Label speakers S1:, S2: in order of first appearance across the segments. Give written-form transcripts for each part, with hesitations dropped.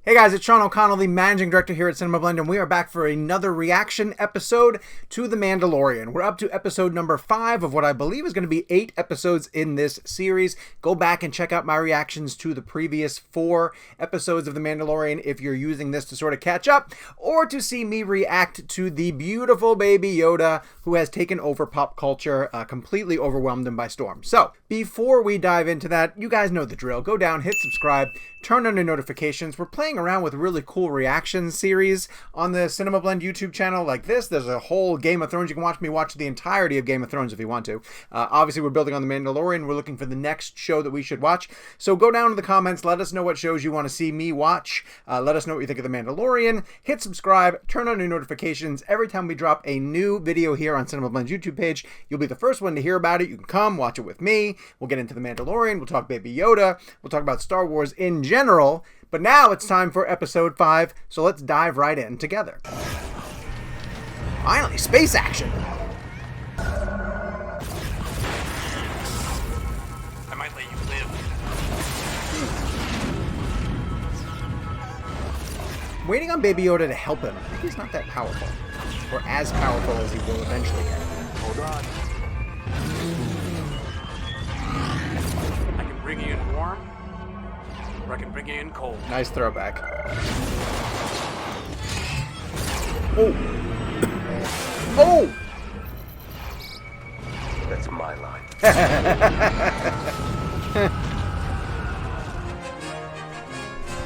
S1: Hey guys, it's Sean O'Connell, the Managing Director here at CinemaBlend, and we are back for another reaction episode to The Mandalorian. We're up to episode number 5 of what I believe is going to be 8 episodes in this series. Go back and check out my reactions to the previous 4 episodes of The Mandalorian if you're using this to sort of catch up, or to see me react to the beautiful baby Yoda who has taken over pop culture, completely overwhelmed him by storm. So, before we dive into that, you guys know the drill. Go down, hit subscribe, turn on your notifications. We're playing around with a really cool reaction series on the CinemaBlend YouTube channel like this. There's a whole Game of Thrones. You can watch me watch the entirety of Game of Thrones if you want to. Obviously, we're building on The Mandalorian. We're looking for the next show that we should watch. So go down to the comments. Let us know what shows you want to see me watch. Let us know what you think of The Mandalorian. Hit subscribe. Turn on your notifications. Every time we drop a new video here on CinemaBlend's YouTube page, you'll be the first one to hear about it. You can come watch it with me. We'll get into The Mandalorian. We'll talk Baby Yoda. We'll talk about Star Wars in general. But now it's time for episode 5, so let's dive right in together. Finally, space action!
S2: I might let you live.
S1: I'm waiting on Baby Yoda to help him. I think he's not that powerful. Or as powerful as he will eventually get.
S2: Hold on. I can bring you in warm, or I can bring you in cold.
S1: Nice throwback. Oh! Oh!
S2: That's my line.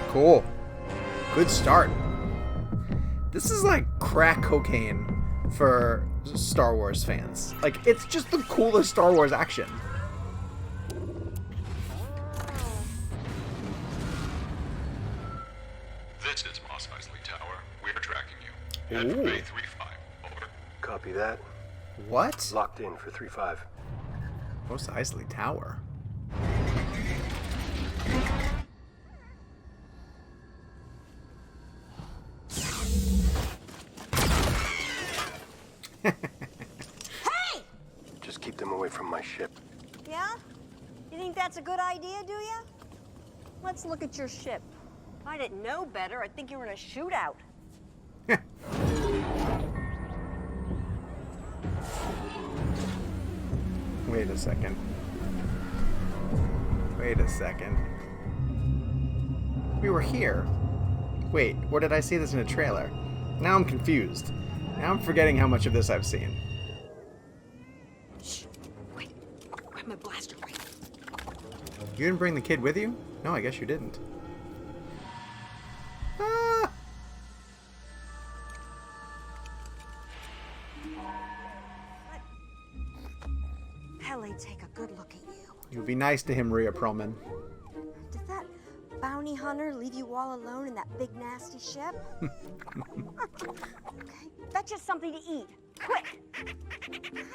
S1: Cool. Good start. This is like crack cocaine for Star Wars fans. Like, it's just the coolest Star Wars action.
S3: This is Mos Eisley Tower. We are tracking you. Head for
S1: Ooh.
S3: Bay 3-5. Over.
S2: Copy that.
S1: What?
S2: Locked in for 3-5.
S1: Mos Eisley Tower.
S4: Hey!
S2: Just keep them away from my ship.
S4: Yeah? You think that's a good idea, do you? Let's look at your ship. If I didn't know better, I'd think you were in a shootout.
S1: Wait a second. Wait a second. We were here. Wait, where did I see this in a trailer? Now I'm confused. Now I'm forgetting how much of this I've seen.
S4: Shh. Wait. Grab my blaster rifle.
S1: You didn't bring the kid with you? No, I guess you didn't. Ah!
S4: Pele, take a good look at you.
S1: You be nice to him, Rhea Perlman.
S4: Did that bounty hunter leave you all alone in that big nasty ship? Okay, fetch us something to eat. Quick!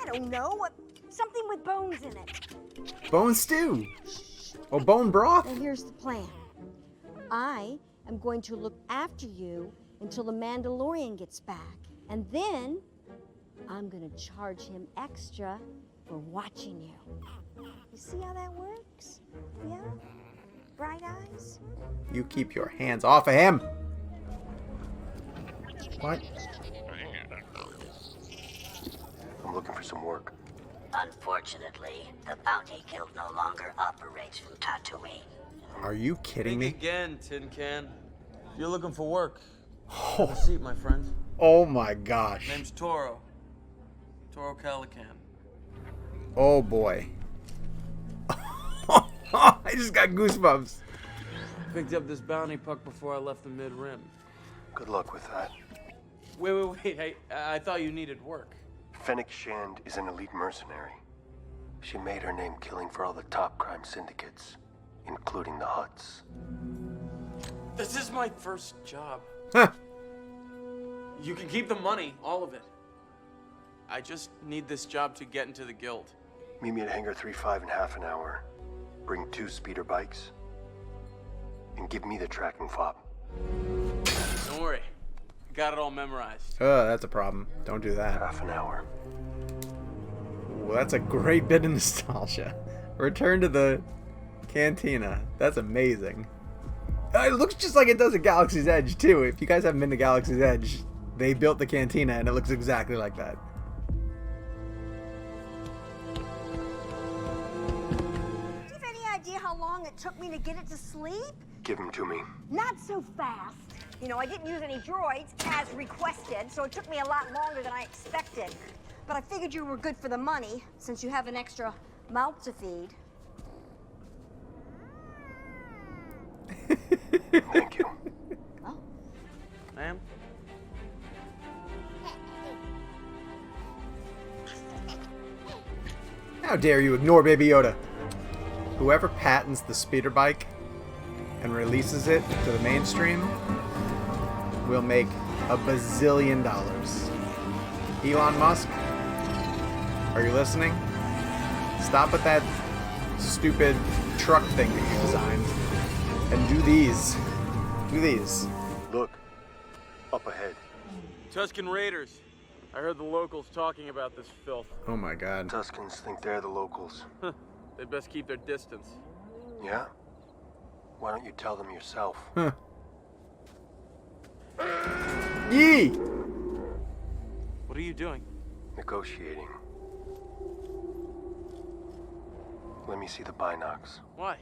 S4: I don't know. Something with bones in it.
S1: Bone stew! Oh, bone broth?
S4: Now here's the plan. I am going to look after you until the Mandalorian gets back. And then I'm going to charge him extra for watching you. You see how that works? Yeah? Bright eyes?
S1: You keep your hands off of him! What?
S2: I'm looking for some work.
S5: Unfortunately, the bounty guild no longer operates from Tatooine.
S1: Are you kidding me?
S6: Think again, Tin Can. You're looking for work. Have
S1: Oh,
S6: a seat, my friend.
S1: oh my gosh.
S6: Name's Toro. Toro Calican.
S1: Oh boy. I just got goosebumps.
S6: Picked up this bounty puck before I left the mid-rim.
S2: Good luck with that.
S6: Wait. I thought you needed work.
S2: Fennec Shand is an elite mercenary. She made her name killing for all the top crime syndicates, including the Hutts.
S6: This is my first job.
S1: Huh.
S6: You can keep the money, all of it. I just need this job to get into the guild.
S2: Meet me at Hangar 3-5 in half an hour. Bring 2 speeder bikes. And give me the tracking fob.
S6: Don't worry. I got it all memorized.
S1: That's a problem. Don't do that.
S2: Half an hour.
S1: Well, that's a great bit of nostalgia. Return to the cantina. That's amazing. It looks just like it does at Galaxy's Edge, too. If you guys haven't been to Galaxy's Edge, they built the cantina, and it looks exactly like that.
S4: Do you have any idea how long it took me to get it to sleep?
S2: Give him to me.
S4: Not so fast. You know, I didn't use any droids as requested, so it took me a lot longer than I expected. But I figured you were good for the money, since you have an extra mouth to feed.
S2: Thank you.
S4: Oh.
S6: Ma'am?
S1: How dare you ignore Baby Yoda? Whoever patents the speeder bike and releases it to the mainstream will make $1 bazillion. Elon Musk, are you listening? Stop with that stupid truck thing that you designed and do these. Do these.
S2: Look. Up ahead.
S6: Tusken Raiders. I heard the locals talking about this filth.
S1: Oh my god.
S2: Tuskens think they're the locals.
S6: They best keep their distance.
S2: Yeah? Why don't you tell them yourself?
S1: Huh. Yee!
S6: What are you doing?
S2: Negotiating. Let me see the binocs.
S6: Why?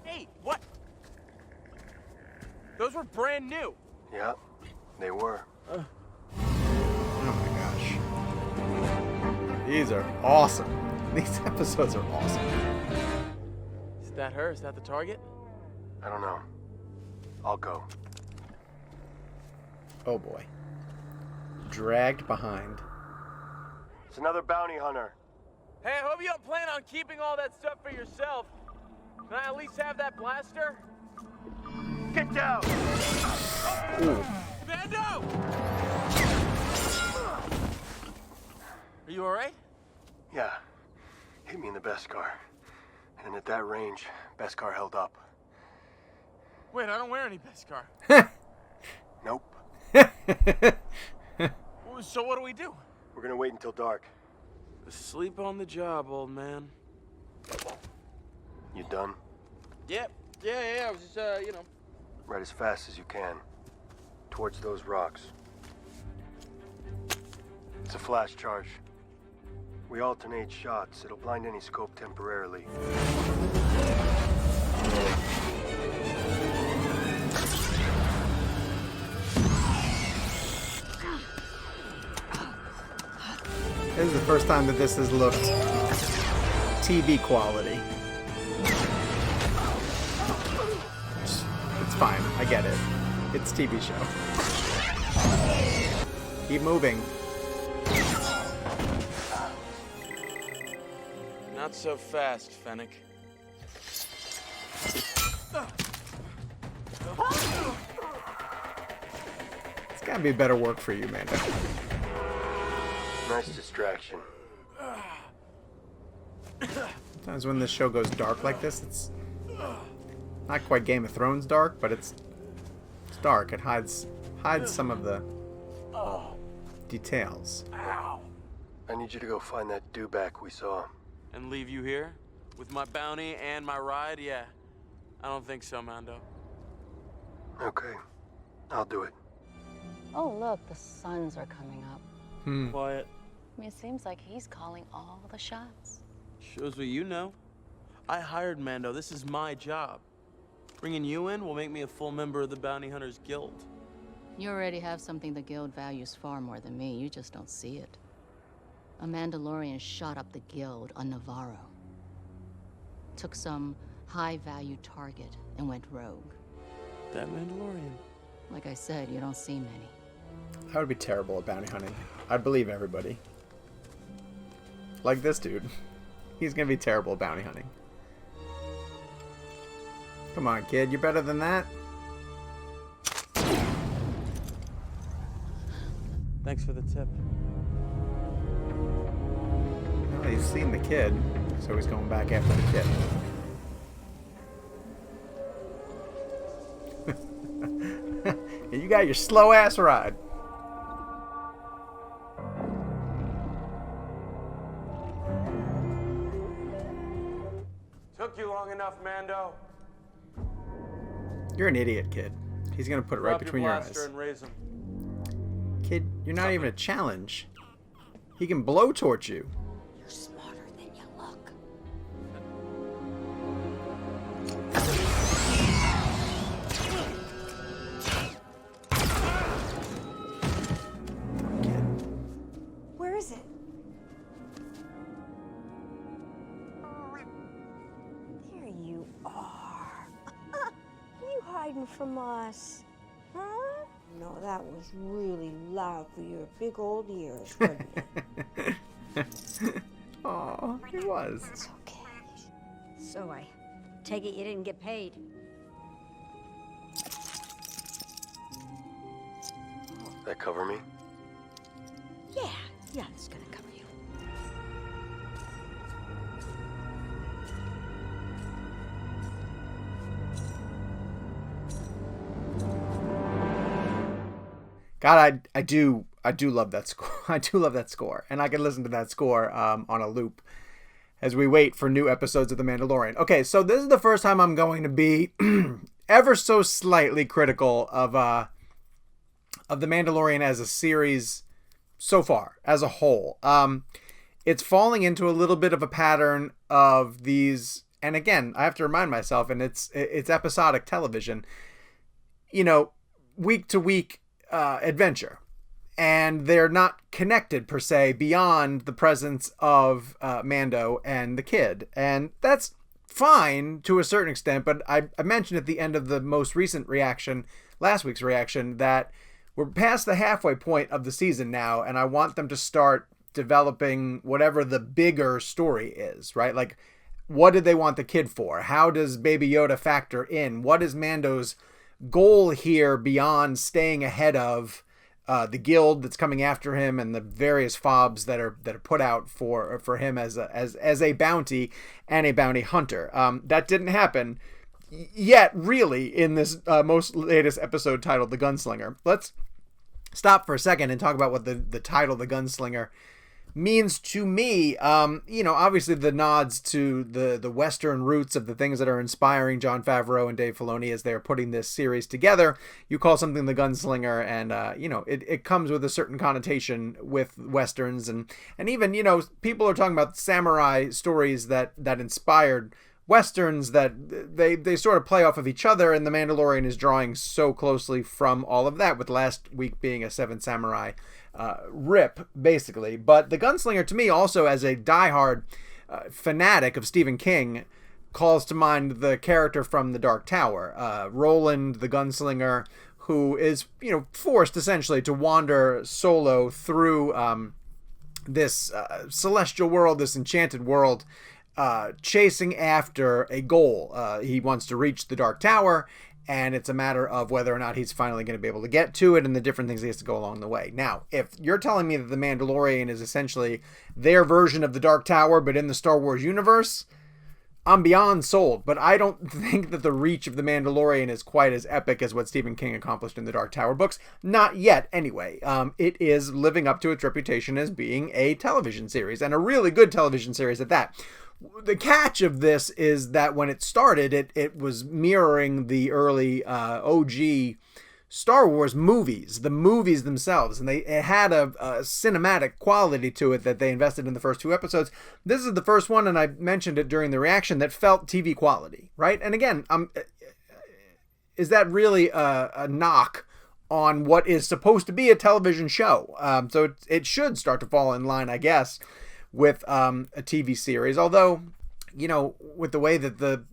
S6: Hey, what? Those were brand new.
S2: Yeah, they were.
S1: Oh my gosh. These are awesome. These episodes are awesome.
S6: Is that her? Is that the target?
S2: I don't know. I'll go.
S1: Oh boy. Dragged behind.
S2: It's another bounty hunter.
S6: Hey, I hope you don't plan on keeping all that stuff for yourself. Can I at least have that blaster?
S2: Get down!
S1: Ooh.
S6: Commando! Are you alright?
S2: Yeah. Hit me in the Beskar. And at that range, Beskar held up.
S6: Wait, I don't wear any Beskar.
S2: Nope.
S6: So what do we do?
S2: We're gonna wait until dark.
S6: Sleep on the job, old man.
S2: You done?
S6: Yep. Yeah, I was just,
S2: Right as fast as you can. Towards those rocks. It's a flash charge. We alternate shots. It'll blind any scope temporarily.
S1: This is the first time that this has looked TV quality. It's fine. I get it. It's a TV show. Keep moving.
S6: Not so fast, Fennec.
S1: It's gotta be better work for you, Mando.
S2: Nice distraction.
S1: Sometimes when this show goes dark like this, it's not quite Game of Thrones dark, but it's dark. It hides some of the details.
S2: I need you to go find that dewback we saw.
S6: And leave you here? With my bounty and my ride? Yeah. I don't think so, Mando.
S2: Okay. I'll do it.
S7: Oh, look, the suns are coming up.
S6: Quiet.
S7: I mean, it seems like he's calling all the shots.
S6: Shows what you know. I hired Mando. This is my job. Bringing you in will make me a full member of the Bounty Hunters Guild.
S7: You already have something the Guild values far more than me. You just don't see it. A Mandalorian shot up the Guild on Navarro. Took some high-value target and went rogue.
S6: That Mandalorian.
S7: Like I said, you don't see many.
S1: I would be terrible at bounty hunting. I'd believe everybody. Like this dude. He's gonna be terrible at bounty hunting. Come on, kid. You're better than that.
S6: Thanks for the tip.
S1: Well, he's seen the kid, so he's going back after the kid. And you got your slow-ass ride.
S6: Took you long enough, Mando.
S1: You're an idiot, kid. He's gonna put it right
S6: Drop
S1: between
S6: your
S1: your
S6: blaster
S1: eyes.
S6: and raise him.
S1: Kid, you're not even a challenge. He can blowtorch you.
S4: You're smarter than you look. Where is it? There you are. You hiding from us, huh? No, that was really loud for your big old ears, wasn't it?
S1: Aw, it was.
S4: It's okay. So I take it you didn't get paid.
S2: That cover me?
S4: Yeah, it's gonna cover you.
S1: God, I do love that score. I do love that score, and I can listen to that score on a loop as we wait for new episodes of The Mandalorian. Okay, so this is the first time I'm going to be ever so slightly critical of The Mandalorian as a series so far, as a whole. It's falling into a little bit of a pattern of these, and again, I have to remind myself, and it's episodic television, week to week adventure, and they're not connected per se beyond the presence of Mando and the kid, and that's fine to a certain extent. But I mentioned at the end of the most recent reaction, last week's reaction, that we're past the halfway point of the season now, and I want them to start developing whatever the bigger story is, right? Like, what did they want the kid for? How does Baby Yoda factor in? What is Mando's goal here beyond staying ahead of the guild that's coming after him and the various fobs that are put out for him as a bounty and a bounty hunter? That didn't happen yet, really, in this most latest episode titled The Gunslinger. Let's stop for a second and talk about what the title The Gunslinger means to me. Obviously the nods to the Western roots of the things that are inspiring Jon Favreau and Dave Filoni as they're putting this series together. You call something the Gunslinger, and it comes with a certain connotation with Westerns, and even people are talking about samurai stories that inspired Westerns, that they sort of play off of each other, and The Mandalorian is drawing so closely from all of that, with last week being a Seven Samurai rip, basically. But The Gunslinger, to me, also as a diehard fanatic of Stephen King, calls to mind the character from The Dark Tower, Roland the Gunslinger, who is forced essentially to wander solo through this celestial world, this enchanted world, chasing after a goal. He wants to reach the Dark Tower, and it's a matter of whether or not he's finally going to be able to get to it and the different things he has to go along the way. Now, if you're telling me that The Mandalorian is essentially their version of the Dark Tower, but in the Star Wars universe, I'm beyond sold. But I don't think that the reach of The Mandalorian is quite as epic as what Stephen King accomplished in the Dark Tower books. Not yet, anyway. It is living up to its reputation as being a television series, and a really good television series at that. The catch of this is that when it started, it was mirroring the early OG Star Wars movies, the movies themselves, and it had a cinematic quality to it that they invested in the first two episodes. This is the first one, and I mentioned it during the reaction, that felt TV quality, right? And again, is that really a knock on what is supposed to be a television show? So it should start to fall in line, I guess, with a TV series. Although, with the way that the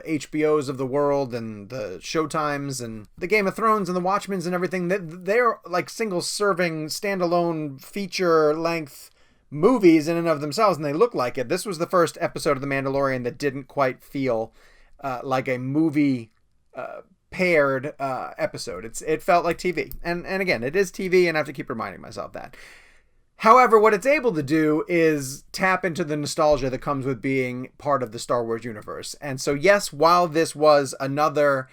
S1: HBOs of the world and the Showtimes and the Game of Thrones and the Watchmen's and everything, they're like single serving, standalone feature length movies in and of themselves, and they look like it. This was the first episode of The Mandalorian that didn't quite feel like a movie paired episode. It felt like TV. And again, it is TV, and I have to keep reminding myself that. However, what it's able to do is tap into the nostalgia that comes with being part of the Star Wars universe. And so, yes, while this was another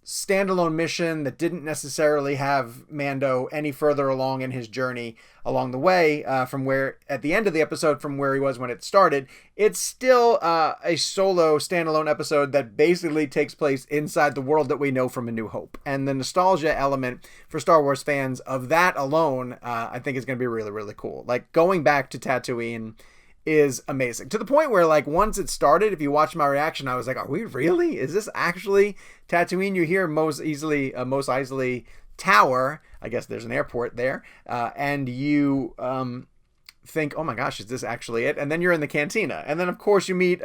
S1: standalone mission that didn't necessarily have Mando any further along in his journey along the way from where, at the end of the episode, from where he was when it started. It's still a solo standalone episode that basically takes place inside the world that we know from A New Hope. And the nostalgia element for Star Wars fans of that alone, I think is going to be really, really cool. Like, going back to Tatooine is amazing, to the point where, like, once it started, if you watch my reaction, I was like, are we really, is this actually Tatooine? You hear Mos Eisley Tower, I guess there's an airport there, and you think, oh my gosh, is this actually it? And then you're in the cantina, and then of course you meet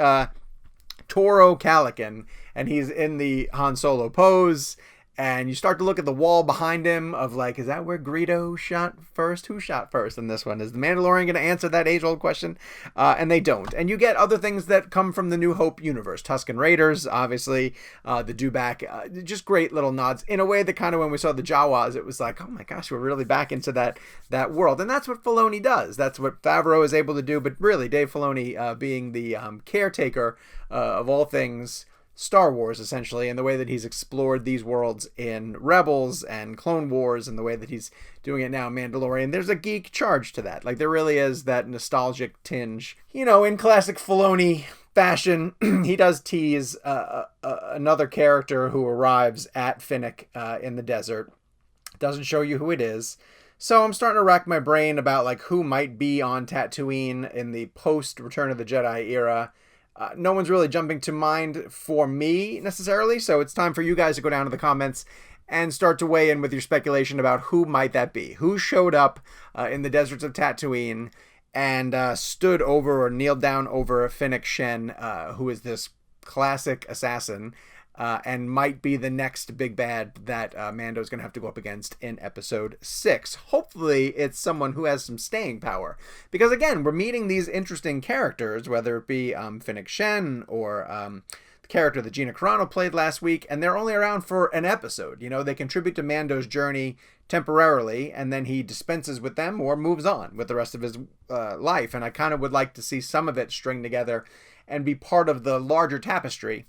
S1: Toro Calican, and he's in the Han Solo pose. And you start to look at the wall behind him of, like, is that where Greedo shot first? Who shot first in this one? Is the Mandalorian going to answer that age-old question? And they don't. And you get other things that come from the New Hope universe. Tusken Raiders, obviously, the Dewback, just great little nods. In a way that kind of, when we saw the Jawas, it was like, oh my gosh, we're really back into that world. And that's what Filoni does. That's what Favreau is able to do. But really, Dave Filoni being the caretaker of all things Star Wars, essentially, and the way that he's explored these worlds in Rebels and Clone Wars, and the way that he's doing it now in Mandalorian, there's a geek charge to that. Like, there really is that nostalgic tinge. You know, in classic Filoni fashion, he does tease another character who arrives at Fennec in the desert. Doesn't show you who it is. So I'm starting to rack my brain about, like, who might be on Tatooine in the post-Return of the Jedi era. No one's really jumping to mind for me necessarily, so it's time for you guys to go down to the comments and start to weigh in with your speculation about who might that be. Who showed up in the deserts of Tatooine and stood over or kneeled down over Fennec Shen, who is this classic assassin, and might be the next big bad that Mando's going to have to go up against in episode 6. Hopefully it's someone who has some staying power. Because again, we're meeting these interesting characters, whether it be Fennec Shen or the character that Gina Carano played last week, and they're only around for an episode. You know, they contribute to Mando's journey temporarily, and then he dispenses with them or moves on with the rest of his life. And I kind of would like to see some of it string together and be part of the larger tapestry.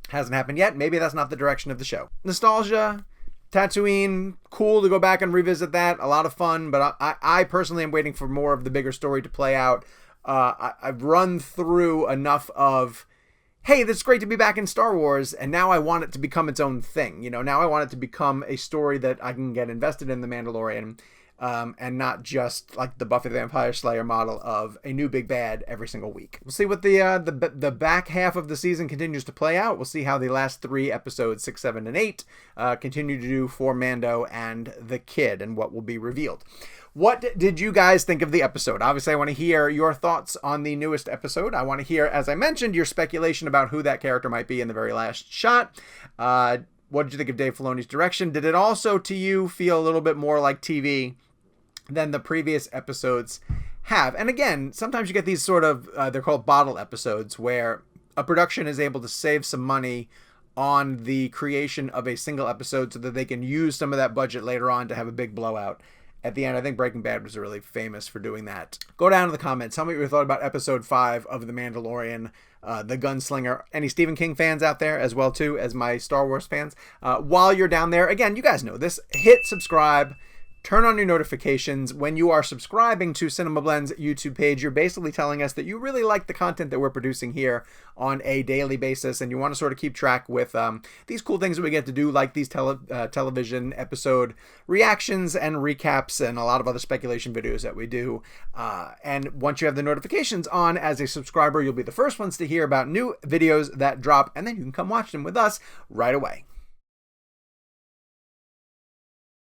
S1: Hasn't happened yet. Maybe that's not the direction of the show. Nostalgia, Tatooine, cool to go back and revisit that. A lot of fun, but I personally am waiting for more of the bigger story to play out. I've run through enough of, hey, this is great to be back in Star Wars, and now I want it to become its own thing. You know, now I want it to become a story that I can get invested in, The Mandalorian, and not just like the Buffy the Vampire Slayer model of a new big bad every single week. We'll see what the back half of the season continues to play out. We'll see how the last 3 episodes, 6, 7, and 8, continue to do for Mando and the kid, and what will be revealed. What did you guys think of the episode? Obviously, I want to hear your thoughts on the newest episode. I want to hear, as I mentioned, your speculation about who that character might be in the very last shot. What did you think of Dave Filoni's direction? Did it also, to you, feel a little bit more like TV than the previous episodes have? And again, sometimes you get these sort of, they're called bottle episodes, where a production is able to save some money on the creation of a single episode so that they can use some of that budget later on to have a big blowout at the end. I think Breaking Bad was really famous for doing that. Go down to the comments. Tell me what you thought about episode 5 of The Mandalorian, The Gunslinger. Any Stephen King fans out there as well, too, as my Star Wars fans? While you're down there, again, you guys know this. Hit subscribe. Turn on your notifications. When you are subscribing to CinemaBlend's YouTube page, you're basically telling us that you really like the content that we're producing here on a daily basis, and you want to sort of keep track with these cool things that we get to do, like these television episode reactions and recaps and a lot of other speculation videos that we do. And once you have the notifications on as a subscriber, you'll be the first ones to hear about new videos that drop, and then you can come watch them with us right away.